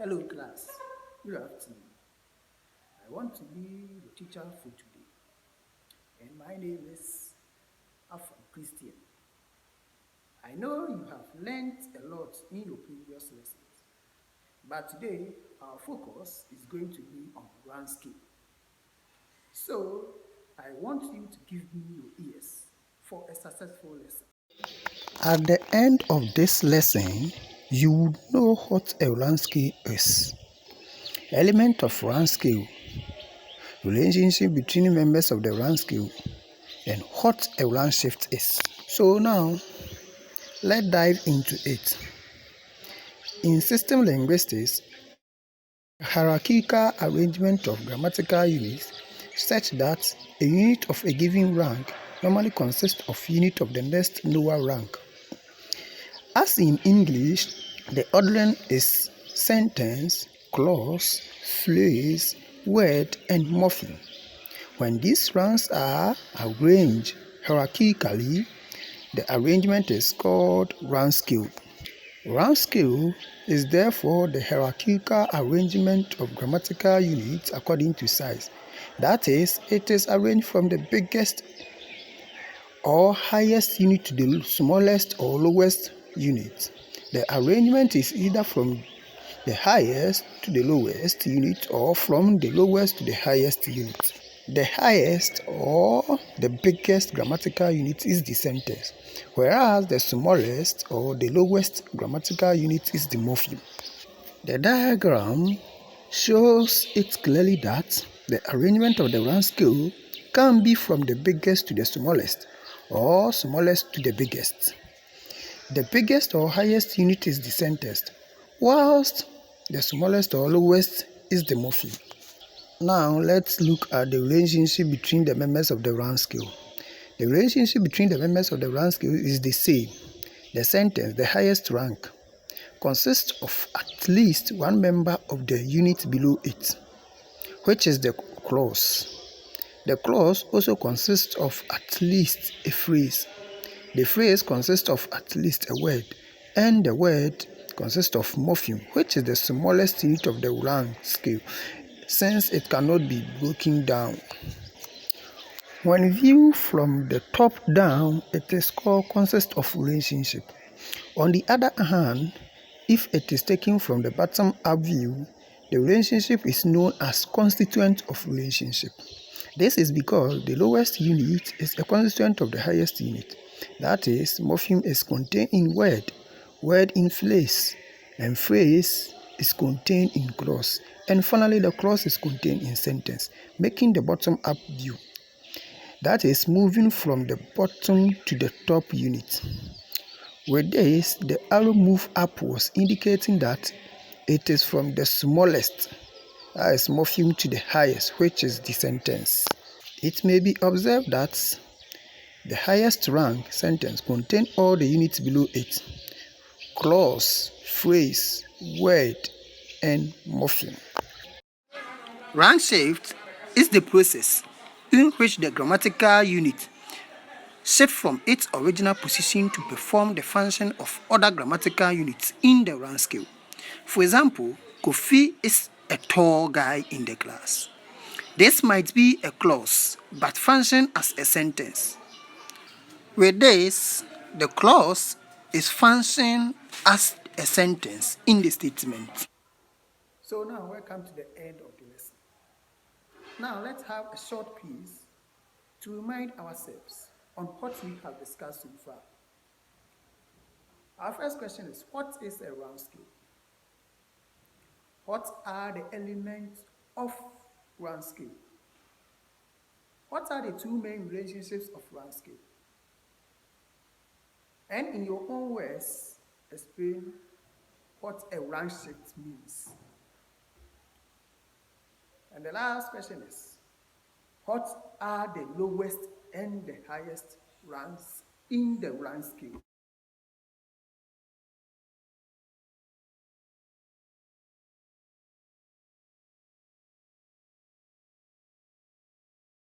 Hello class, good afternoon. I want to be the teacher for today and my name is Afam Christian. I know you have learned a lot in your previous lessons, but today our focus is going to be on grand scale. So I want you to give me your ears for a successful lesson. At the end of this lesson, you would know what a rank scale is, element of rank scale, relationship between members of the rank scale, and what a rank shift is. So now, let's dive into it. In system linguistics, hierarchical arrangement of grammatical units such that a unit of a given rank normally consists of unit of the next lower rank. As in English, the ordering is sentence, clause, phrase, word, and morpheme. When these ranks are arranged hierarchically, the arrangement is called rank scale. Rank scale is therefore the hierarchical arrangement of grammatical units according to size. That is, it is arranged from the biggest or highest unit to the smallest or lowest unit. The arrangement is either from the highest to the lowest unit or from the lowest to the highest unit. The highest or the biggest grammatical unit is the sentence, whereas the smallest or the lowest grammatical unit is the morpheme. The diagram shows it clearly that the arrangement of the rank scale can be from the biggest to the smallest or smallest to the biggest. The biggest or highest unit is the sentence, whilst the smallest or lowest is the morpheme. Now let's look at the relationship between the members of the rank scale. The relationship between the members of the rank scale is the same. The sentence, the highest rank, consists of at least one member of the unit below it, which is the clause. The clause also consists of at least a phrase. The phrase consists of at least a word, and the word consists of morpheme, which is the smallest unit of the rank scale, since it cannot be broken down. When viewed from the top down, it is called concept of relationship. On the other hand, if it is taken from the bottom up view, the relationship is known as constituent of relationship. This is because the lowest unit is a constituent of the highest unit. That is, morpheme is contained in word, word in phrase, and phrase is contained in clause. And finally, the clause is contained in sentence, making the bottom up view. That is, moving from the bottom to the top unit. With this, the arrow move upwards, indicating that it is from the smallest, that is morpheme, to the highest, which is the sentence. It may be observed that the highest rank sentence contains all the units below it: clause, phrase, word, and morpheme. Rank shift is the process in which the grammatical unit shift from its original position to perform the function of other grammatical units in the rank scale. For example, Kofi is a tall guy in the class. This might be a clause, but function as a sentence. With this, the clause is function as a sentence in the statement. So now we come to the end of the lesson. Now let's have a short quiz to remind ourselves on what we have discussed so far. Our first question is, what is a rank scale? What are the elements of rank scale? What are the two main relationships of rank scale? And in your own words, explain what a rank shift means. And the last question is, what are the lowest and the highest ranks in the rank scale?